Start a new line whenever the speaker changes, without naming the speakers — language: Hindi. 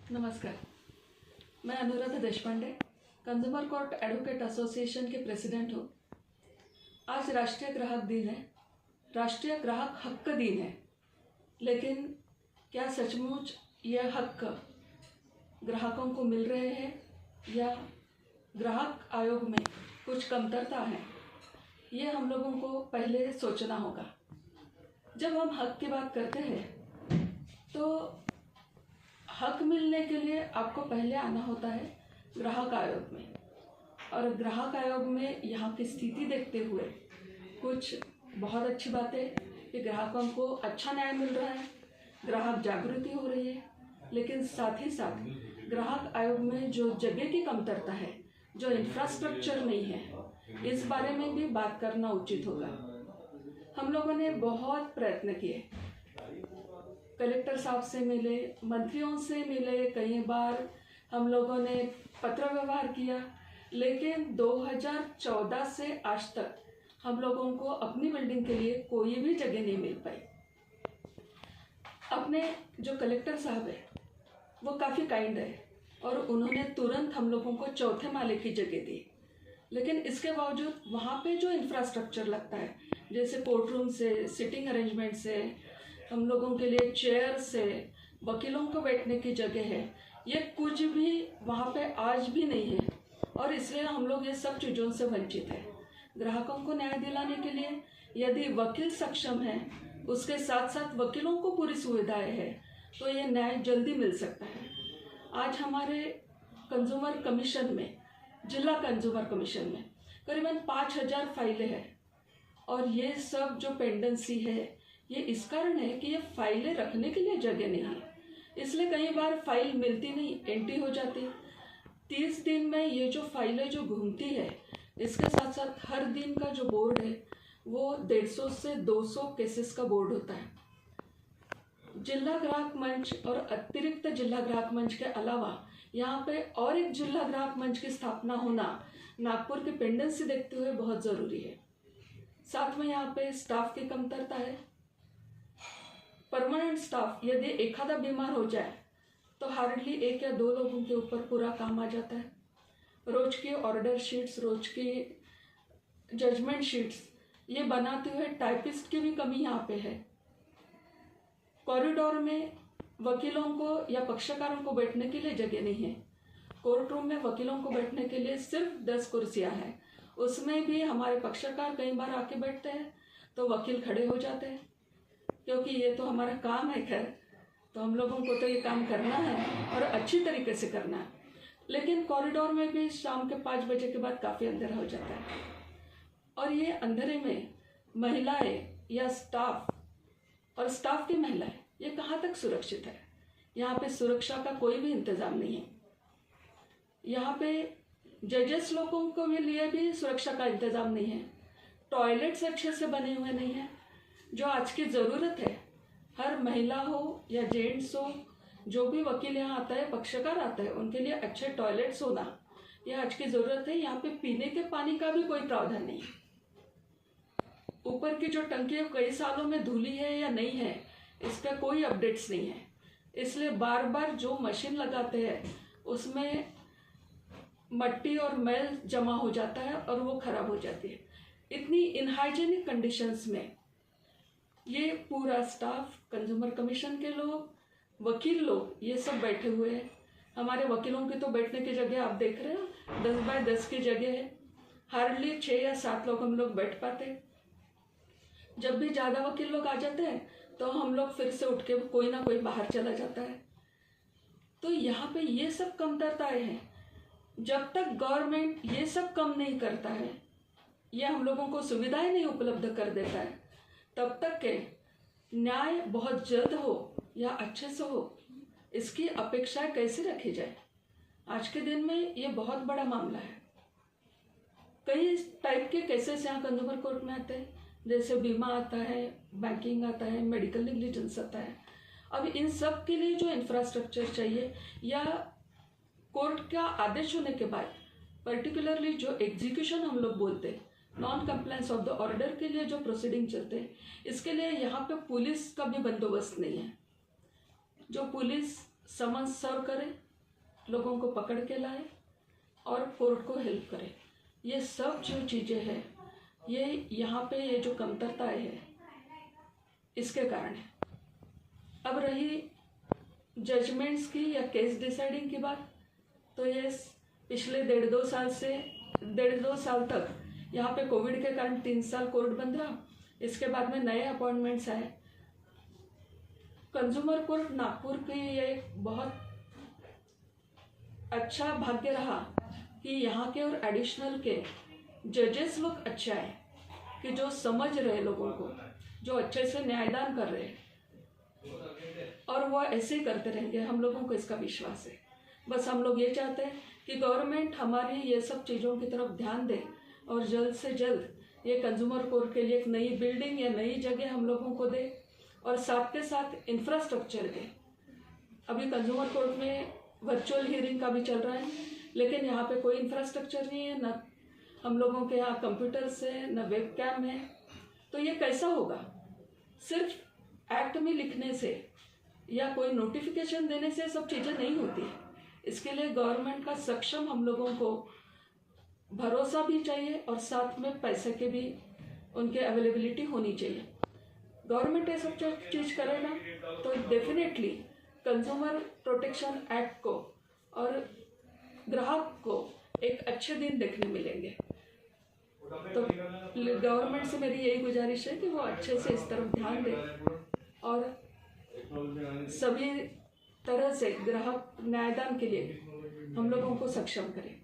नमस्कार, मैं Anuradha Deshpande, consumer court advocate association के प्रेसिडेंट हूँ। आज राष्ट्रीय ग्राहक दिन है, राष्ट्रीय ग्राहक हक दिन है, लेकिन क्या सचमुच यह हक ग्राहकों को मिल रहे हैं या ग्राहक आयोग में कुछ कमतरता है? ये हम लोगों को पहले सोचना होगा। जब हम हक की बात करते हैं तो हक मिलने के लिए आपको पहले आना होता है ग्राहक आयोग में, और ग्राहक आयोग में यहाँ की स्थिति देखते हुए कुछ बहुत अच्छी बातें कि ग्राहकों को अच्छा न्याय मिल रहा है, ग्राहक जागृति हो रही है, लेकिन साथ ही साथ ग्राहक आयोग में जो जगह की कमतरता है, जो इंफ्रास्ट्रक्चर नहीं है, इस बारे में भी बात करना उचित होगा। हम लोगों ने बहुत प्रयत्न किए, कलेक्टर साहब से मिले, मंत्रियों से मिले, कई बार हम लोगों ने पत्र व्यवहार किया, लेकिन 2014 से आज तक हम लोगों को अपनी बिल्डिंग के लिए कोई भी जगह नहीं मिल पाई। अपने जो कलेक्टर साहब है वो काफ़ी काइंड है और उन्होंने तुरंत हम लोगों को चौथे माले की जगह दी, लेकिन इसके बावजूद वहाँ पे जो इंफ्रास्ट्रक्चर लगता है, जैसे कोर्ट रूम से, सिटिंग अरेंजमेंट से, हम लोगों के लिए चेयर से, वकीलों को बैठने की जगह है, ये कुछ भी वहाँ पे आज भी नहीं है, और इसलिए हम लोग ये सब चीज़ों से वंचित हैं। ग्राहकों को न्याय दिलाने के लिए यदि वकील सक्षम है, उसके साथ साथ वकीलों को पूरी सुविधाएं हैं, तो ये न्याय जल्दी मिल सकता है। आज हमारे कंज्यूमर कमीशन में, जिला कंज्यूमर कमीशन में करीबन 5000 फाइलें हैं, और ये सब जो पेंडेंसी है ये इस कारण है कि ये फाइलें रखने के लिए जगह नहीं है, इसलिए कई बार फाइल मिलती नहीं, एंटी हो जाती। 30 दिन में ये जो फाइलें जो घूमती है, इसके साथ साथ हर दिन का जो बोर्ड है वो 150 से 200 केसेस का बोर्ड होता है। जिला ग्राहक मंच और अतिरिक्त जिला ग्राहक मंच के अलावा यहाँ पे और एक जिला ग्राहक मंच की स्थापना होना नागपुर की पेंडेंसी देखते हुए बहुत ज़रूरी है। साथ में यहाँ पे स्टाफ की कमतरता है। परमानेंट स्टाफ यदि एखादा बीमार हो जाए तो हार्डली 1 या 2 लोगों के ऊपर पूरा काम आ जाता है। रोज की ऑर्डर शीट्स, रोज की जजमेंट शीट्स ये बनाते हुए टाइपिस्ट की भी कमी यहाँ पे है। कॉरिडोर में वकीलों को या पक्षकारों को बैठने के लिए जगह नहीं है। कोर्ट रूम में वकीलों को बैठने के लिए सिर्फ 10 कुर्सियाँ हैं, उसमें भी हमारे पक्षकार कई बार आके बैठते हैं तो वकील खड़े हो जाते हैं, क्योंकि ये तो हमारा काम है। खैर, तो हम लोगों को तो ये काम करना है और अच्छी तरीके से करना है, लेकिन कॉरिडोर में भी शाम के 5 बजे के बाद काफ़ी अंधेरा हो जाता है, और ये अंधेरे में महिलाएं या स्टाफ और स्टाफ की महिलाएं ये कहाँ तक सुरक्षित है? यहाँ पे सुरक्षा का कोई भी इंतज़ाम नहीं है। यहाँ पे जजेस लोगों को भी लिए भी सुरक्षा का इंतज़ाम नहीं है। टॉयलेट्स अच्छे से बने हुए नहीं हैं, जो आज की ज़रूरत है। हर महिला हो या जेंट्स हो, जो भी वकील यहाँ आता है, पक्षकार आता है, उनके लिए अच्छे टॉयलेट्स होना यह आज की ज़रूरत है। यहाँ पे पीने के पानी का भी कोई प्रावधान नहीं है। ऊपर की जो टंकी कई सालों में धुली है या नहीं है, इसका कोई अपडेट्स नहीं है, इसलिए बार बार जो मशीन लगाते हैं उसमें मट्टी और मैल जमा हो जाता है और वो खराब हो जाती है। इतनी इनहाइजेनिक कंडीशंस में ये पूरा स्टाफ, कंज्यूमर कमीशन के लोग, वकील लोग, ये सब बैठे हुए हैं। हमारे वकीलों की तो बैठने की जगह आप देख रहे हो 10 बाय 10 की जगह है, हार्डली 6 या 7 लोग हम लोग बैठ पाते। जब भी ज़्यादा वकील लोग आ जाते हैं तो हम लोग फिर से उठ के कोई ना कोई बाहर चला जाता है। तो यहाँ पे ये सब कमतरताएं हैं। जब तक गवर्नमेंट ये सब कम नहीं करता है या हम लोगों को सुविधाएं नहीं उपलब्ध कर देता है, तब तक के न्याय बहुत जल्द हो या अच्छे से हो, इसकी अपेक्षा कैसे रखी जाए? आज के दिन में ये बहुत बड़ा मामला है। कई टाइप के केसेस यहाँ कंज्यूमर कोर्ट में आते हैं, जैसे बीमा आता है, बैंकिंग आता है, मेडिकल नेग्लिजेंस आता है। अब इन सब के लिए जो इंफ्रास्ट्रक्चर चाहिए या कोर्ट का आदेश होने के बाद पर्टिकुलरली जो एग्जीक्यूशन हम लोग बोलते हैं, non compliance of the order के लिए जो प्रोसीडिंग चलते हैं, इसके लिए यहाँ पे पुलिस का भी बंदोबस्त नहीं है। जो पुलिस समन सर्व करे, लोगों को पकड़ के लाए और कोर्ट को हेल्प करे। ये सब जो चीज़ें हैं ये यहाँ पे ये जो कमतरताएं है इसके कारण है। अब रही जजमेंट्स की या केस डिसाइडिंग की बात, तो ये पिछले 1.5-2 साल तक यहाँ पे कोविड के कारण 3 साल कोर्ट बंद रहा। इसके बाद में नए अपॉइंटमेंट्स आए। कंज्यूमर कोर्ट नागपुर की ये बहुत अच्छा भाग्य रहा कि यहाँ के और एडिशनल के जजेस लोग अच्छे आए कि जो समझ रहे लोगों को, जो अच्छे से न्यायदान कर रहे हैं, और वो ऐसे ही करते रहेंगे। हम लोगों को इसका विश्वास है। बस हम लोग ये चाहते हैं कि गवर्नमेंट हमारी ये सब चीज़ों की तरफ ध्यान दे और जल्द से जल्द ये कंज्यूमर कोर्ट के लिए एक नई बिल्डिंग या नई जगह हम लोगों को दे और साथ के साथ इंफ्रास्ट्रक्चर दे। अभी कंज्यूमर कोर्ट में वर्चुअल हियरिंग का भी चल रहा है, लेकिन यहाँ पे कोई इंफ्रास्ट्रक्चर नहीं है, न हम लोगों के यहाँ कंप्यूटर्स है, न वेब कैम है। तो ये कैसा होगा? सिर्फ एक्ट में लिखने से या कोई नोटिफिकेशन देने से सब चीज़ें नहीं होती है। इसके लिए गवर्नमेंट का सक्षम हम लोगों को भरोसा भी चाहिए और साथ में पैसे के भी उनके अवेलेबिलिटी होनी चाहिए। गवर्नमेंट ये सब चीज़ करेगा तो डेफिनेटली कंज्यूमर प्रोटेक्शन एक्ट को और ग्राहक को एक अच्छे दिन देखने मिलेंगे। तो गवर्नमेंट से मेरी यही गुजारिश है कि वो अच्छे से इस तरफ ध्यान दे और सभी तरह से ग्राहक न्यायदान के लिए हम लोगों को सक्षम करें।